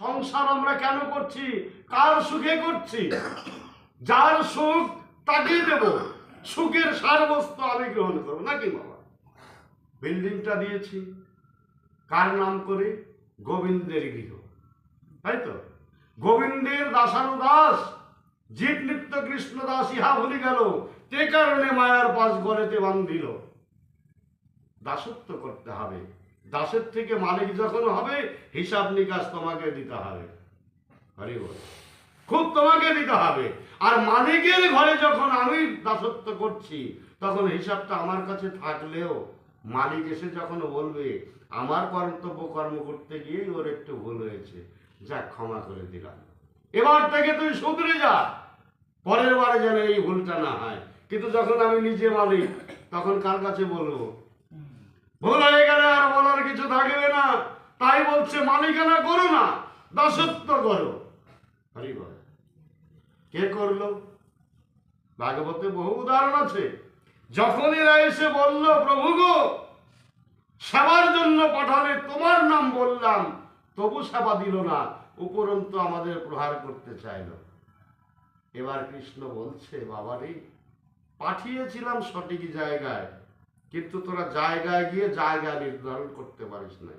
সংসার আমরা কেন করছি? কার সুখে করছি? যার সুখ তাকেই দেব, সুখের সারবস্তু আমি গ্রহণ করবো নাকি বাবা? বিল্ডিংটা দিয়েছি কার নাম করে? গোবিন্দের গৃহ, তাই তো? গোবিন্দের দাসানুদাস জিত নিত্য কৃষ্ণ দাস ইহা ভুলি গেল, তে কারণে মায়ার পাশ গলেতে বান্ধিল। দাসত্ব করতে হবে, দাসের থেকে মালিক যখন হবে হিসাব নিকাশ তোমাকে দিতে হবে। হরি বল, খুব তোমাকে দিতে হবে। আর মালিকের ঘরে যখন আমি দাসত্ব করছি তখন হিসাবটা আমার কাছে থাকলেও মালিক এসে যখন বলবে আমার কর্তব্য কর্ম করতে গিয়ে ওর একটু ভুল হয়েছে, যা ক্ষমা করে দিলাম, এবার থেকে তুই শুধরে যা, পরের বারে যেন এই ভুলটা না হয়। কিন্তু যখন আমি নিজে মালিক তখন কার কাছে বলবো? ভুল হয়ে গেলে আর বলার কিছু থাকবে না। তাই বলছে মালিকানা করো না, দাসত্ব করো। হরি বল। কে করলো? ভাগবতে বহু উদাহরণ আছে। যখন এরা এসে বলল প্রভু গো সেবার জন্য পাঠালে তোমার নাম বললাম, তবু সেবা দিল না, উপরন্তু আমাদের প্রহার করতে চাইল। এবার কৃষ্ণ বলছে বাবারে, পাঠিয়েছিলাম সঠিক জায়গায়, কিন্তু তোরা জায়গায় গিয়ে জায়গা নির্ধারণ করতে পারিস না।